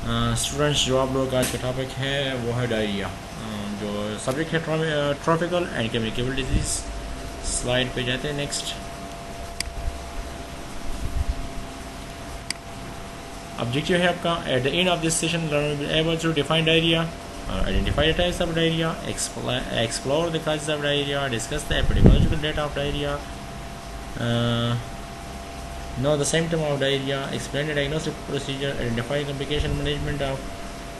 Students, जो आप लोगों का आज का टॉपिक है वो है डायरिया, जो सब्जेक्ट है tropical and communicable disease. Slide पे जाते हैं। नेक्स्ट, ऑब्जेक्टिव है आपका at the end of this session learner will able to define diarrhoea, identify the types of diarrhea, explore the causes of diarrhea, discuss the epidemiological data of diarrhea, know the symptom of diarrhea, explain the diagnostic procedure, identify complication management of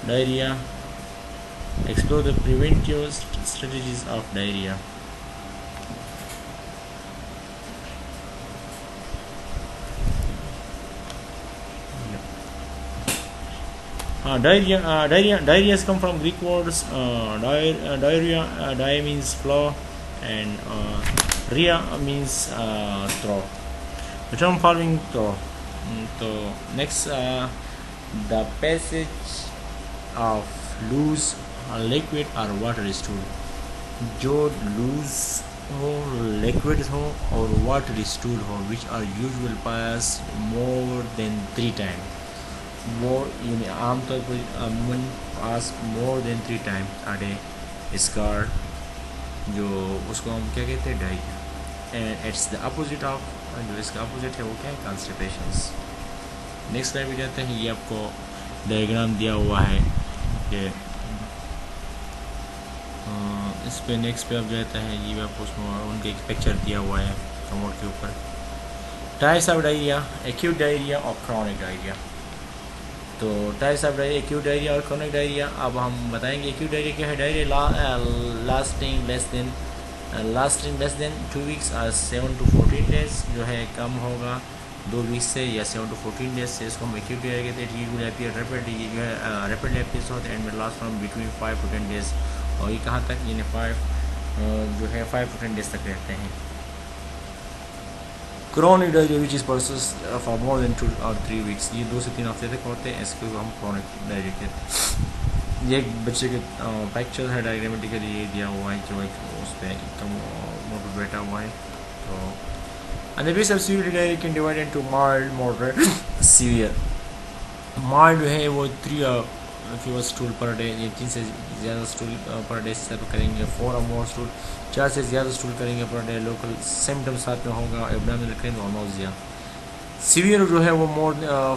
diarrhea, explore the preventive strategies of diarrhea. Diarrhea has come from Greek words diarrhea. Dia means flow, and ria means throw. The term following throw. So next, the passage of loose liquid or water stool. जो loose हो, liquid हो और water stool हो, which are usually passed more than 3 times. वो आमतौर पर अमूमन pass more than 3 times a day स्कार, जो उसको हम क्या कहते हैं, diarrhoea. And it's the opposite of, जो इसका अपोजिट है वो क्या है, कॉन्स्टिपेशंस। नेक्स्ट स्लाइड पे जाते हैं। ये आपको डायग्राम दिया हुआ है कि इस पे नेक्स्ट पे आप जाते हैं, ये आपको उसमें उनका एक पिक्चर दिया हुआ है कमोड के ऊपर। Types of diarrhoea, acute diarrhoea और क्रॉनिक डायरिया। तो types of diarrhoea, acute diarrhoea और क्रोनिक डायरिया। अब हम बताएंगे एक्यूट डायरिया क्या है। Diarrhoea lasting less than 2 weeks और 7 to 14 डेज, जो है कम होगा 2 वीक्स से या 7 to 14 डेज से, इसको हम एक्यूट डायरिया कहते हैं। ये विल अपीयर रैपिडली, ये जो है रैपिडली अपीयर होते हैं and will last from between 5 to 10 days. और ये कहाँ तक, यानी 5 to 10 डेज तक रहते हैं। Chronic diarrhoea which is persists for more than 2 or 3 weeks, ये 2 से 3 हफ्ते तक होते हैं, इसको हम क्रोनिक डायरिया कहते हैं। ये एक बच्चे के पिक्चर है डायग्रामेटिकली ये दिया हुआ है, जो एक उस पर मोटर बैठा हुआ है। तो and the base of severe diarrhoea can divide into mild, moderate, severe. Mild जो है वो 3 फीवर स्टूल पर डे, ये 3 से ज़्यादा स्टूल पर डे सर्व करेंगे। 4 or more स्टूल, 4 से ज़्यादा स्टूल करेंगे पर डे। लोकल सिम्टम्स साथ में होगा, एब्डोमिनल पेन और नोजिया। सीवियर जो है वो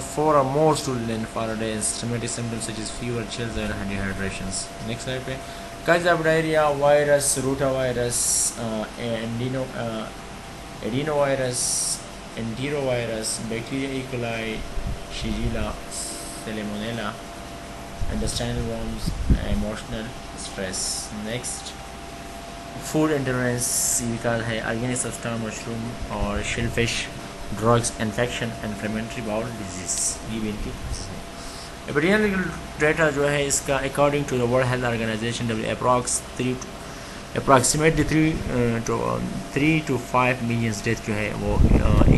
4 or more स्टूल लेन per day, systematic symptoms such as fever, chills and dehydrations. Next slide पे, cause of diarrhoea, virus, rota virus, adenovirus, enterovirus, bacteria E coli, shigella, salmonella, intestinal worms, emotional stress. Next, food intolerance, ये का है organic substance, mushroom और shellfish, drugs, infection, inflammatory bowel disease, ये भी इनकी है। Epidemiological data जो है इसका, according to the World Health Organization, approximately 3 to 5 million death जो है वो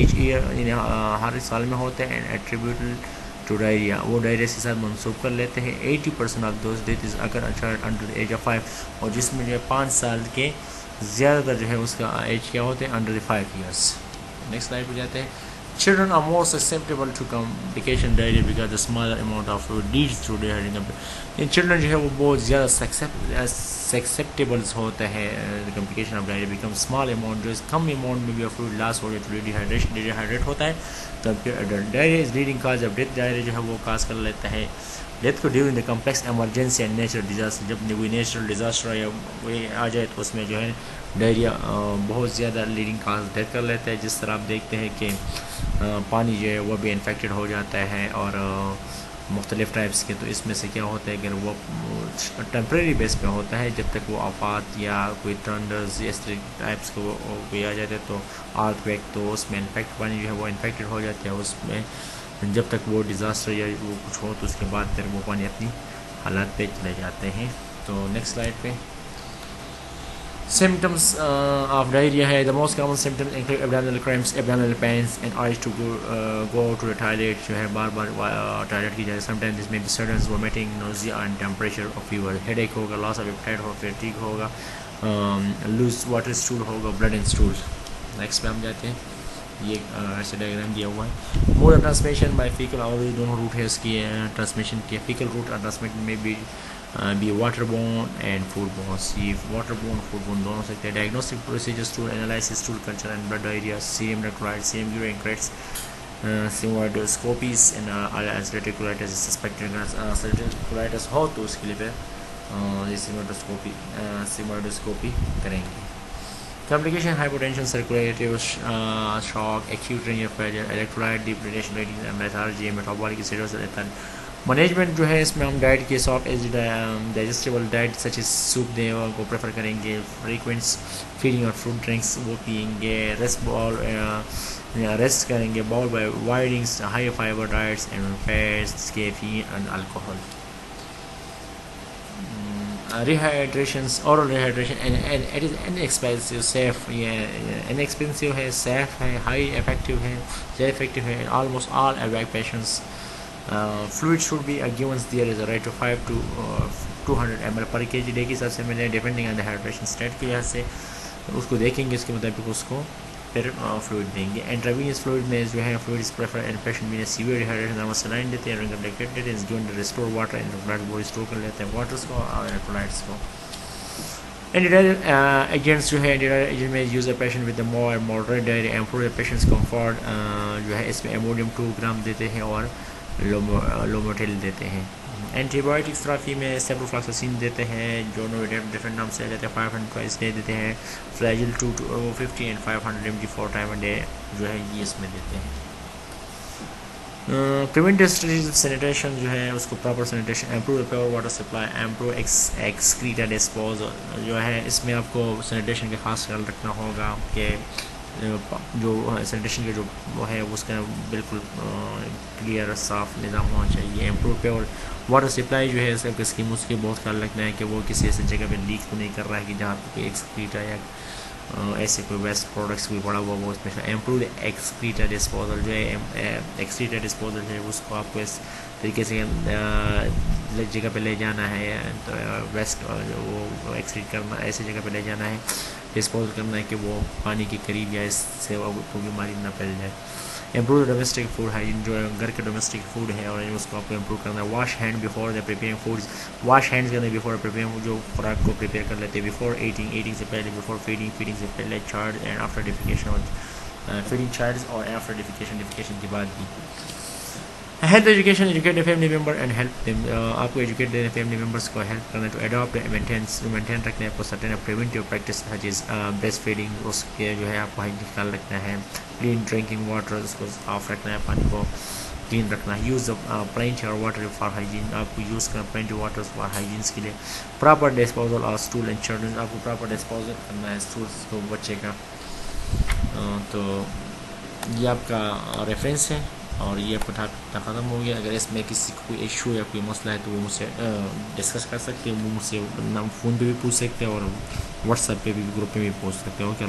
ईच ईयर हर साल में होते हैं। एंड एट्रीब्यूटल टू डायरिया, वो डायरिया के साथ मंसूब कर लेते हैं। 80% ऑफ दोज डेथ इज़ अगर अंडर द एज ऑफ 5, और जिसमें जो है 5 साल के ज़्यादातर जो है उसका एज क्या होते हैं, under the 5 years। Next slide पर जाते हैं। Children are more susceptible to complication diarrhoea because the smaller amount of fluid leads to dehydration. In children जो है वो बहुत ज़्यादा ससेप्टेबल्स होता है complication of diarrhoea become small amount, जो कम अमाउंट में भी फ्लूइड लॉस हो जाए तो डिहाइड्रेट होता है। तब adult diarrhoea is leading cause of death, diarrhoea जो है वो काज कर लेता है डेथ को during the complex emergency and natural disaster. जब कोई नेचुरल डिजास्टर या वही आ जाए तो उसमें जो है डायरिया बहुत ज़्यादा लीडिंग काज डेथ कर लेता है। जिस तरह आप देखते हैं कि पानी जो है वो भी इन्फेक्टेड हो जाता है और मुख्तलिफ़ टाइप्स के। तो इसमें से क्या होता है, अगर वो टेम्प्रेरी बेस पे होता है, जब तक वो आफात या कोई थंडर्स इस टाइप्स को कोई आ जाते हैं तो अर्थक्वेक, तो उसमें इन्फेक्ट पानी जो है वो इन्फेक्टेड हो जाता है उसमें। जब तक वो डिज़ास्टर या वो कुछ हो तो उसके बाद फिर वो पानी अपनी हालात पे चले जाते हैं। तो नेक्स्ट स्लाइड पे symptoms of diarrhea है। The most common symptoms include abdominal cramps, abdominal pains, and urge to go to the toilet, जो है बार बार टॉयलेट की जाए। Sometimes this may be sudden vomiting, nausea and temperature or fever, headache होगा, loss of appetite हो, fatigue होगा, loose water stool होगा, blood in stool। Next पे हम जाते हैं। ये ऐसे डायग्राम दिया हुआ है। Mode of transmission by faecal already दोनों रूट है इसकी ट्रांसमिशन के। फीकल रूट और ट्रांसमिशन में भी water borne and food borne. See water borne food borne दोनों सकते हैं। Diagnostic procedures to analysis tool culture and blood diarrhoea, same रेक्टोलाइट, same urine crates, sigmoidoscopies and ulcerative colitis suspected colitis हो तो उसके लिए फिर सिमुलाइडोस्कोपी करेंगे। Complication: hypotension, circulatory shock, acute renal failure, electrolyte depletion, lethargy, metabolic acidosis। Management जो है इसमें हम डाइट के soft as digestible diet such as soup दें को प्रेफर करेंगे। फ्रीक्वेंट फीडिंग और फ्रूट ड्रिंक्स वो पियेंगे। रेस्ट करेंगे बाउल बाय वाइडिंग्स, high fibre diets and fats, caffeine and alcohol. Rehydrations, oral rehydration, and it is inexpensive, safe, inexpensive है, safe है, high effective है, very effective है, almost all AVAC patients. Fluid should be given there is a rate of 5 to 200 ml per kg day के हिसाब से मैंने depending on the hydration state के लिहाज से उसको देखेंगे, उसके मुताबिक उसको फिर फ्लूइड देंगे। इंट्रावीनियस फ्लूइड में जो है fluid is prefer and patient में सीवियर डिहाइड्रेशन नॉर्मल सलाइन देते हैं, regulated is given to restore water in the blood, वो रिस्टोर कर लेते हैं वाटर्स को और इलेक्ट्रोलाइट्स को। एंटीडायरियल एजेंट्स जो है एंटीडायरियल एजेंट में use a patient with the more and moderate diarrhoea, improve patients comfort जो है इसमें अमोनियम 2 ग्राम देते हैं और लोमोटिल देते हैं। एंटीबायोटिक थेरेपी में सेप्रोफ्लॉक्सासिन देते हैं जो डिफरेंट नाम से देते हैं, 500 का इसलिए देते हैं। Flagyl 250 and 500 mg 4 time a day जो है ये इसमें देते हैं। प्रिवेंटिव स्ट्रेटेजी सैनिटेशन जो है उसको proper sanitation, improve pure water supply, improve excreta disposal जो है इसमें आपको सैनिटेशन का खास ख्याल रखना होगा कि जो सैनिटेशन का जो वो है उसका बिल्कुल क्लियर साफ निज़ाम होना चाहिए। इम्प्रूव प्योर वाटर सप्लाई जो है इसका स्कीम उसके बहुत ख्याल रखना है कि वो किसी ऐसी जगह पे लीक तो नहीं कर रहा है कि जहाँ पे एक्सक्रीटा या ऐसे कोई वेस्ट प्रोडक्ट्स भी पड़ा हुआ वो उसमें। इम्प्रूव एक्सक्रीटा डिस्पोजल जो है एक्सक्रीटा डिस्पोजल है उसको आपको इस तरीके से जगह पे ले जाना है, तो वेस्ट वो एक्सक्रीट करना ऐसी जगह पे ले जाना है, डिस्पोज करना है कि वो पानी के करीब या इससे कोई बीमारी ना फैल जाए। इम्प्रूव डोमेस्टिक फूड हाइजीन जो घर के डोमेस्टिक फूड है और उसको आपको इम्प्रूव करना है। Wash hand before the preparing foods, wash hands करना बिफोर प्रिपेयरिंग जो खुराक को प्रिपेयर कर लेते हैं। बिफोर ईटिंग से पहले, बिफोर फीडिंग से पहले, चाइल्ड एंड आफ्टर डिफिकेशन और फीडिंग चाइल्ड और आफ्टर डिफिकेशन के बाद भी। Health education, educate the family member and help them, आपको एजुकेट देने फैमिली मेम्बर्स को हेल्प करना, टू अडॉप्ट मेंटेन रखने आपको सर्टेन प्रिवेंटिव प्रैक्टिस हर चीज़ ब्रेस्ट फीडिंग उसके जो है आपको हाइजीन ख्याल रखना है। क्लीन ड्रिंकिंग वाटर उसको साफ रखना है, पानी को क्लीन रखना है। यूज़ प्लेंटी और वाटर फॉर हाइजीन, आपको यूज़ करना प्लेंटी वाटर फॉर हाइजीन के लिए। Proper disposal of stool and children, आपको प्रॉपर डिस्पोजल करना है स्टूल्स को बच्चे का। तो ये आपका रेफरेंस है और ये आपका ख़त्म हो गया। अगर इसमें किसी को कोई इशू या कोई मसला है तो वो मुझसे डिस्कस कर सकते हैं, वो मुझसे फ़ोन पे भी पूछ सकते हैं और व्हाट्सएप पे भी ग्रुप पे भी पूछ सकते हो। क्या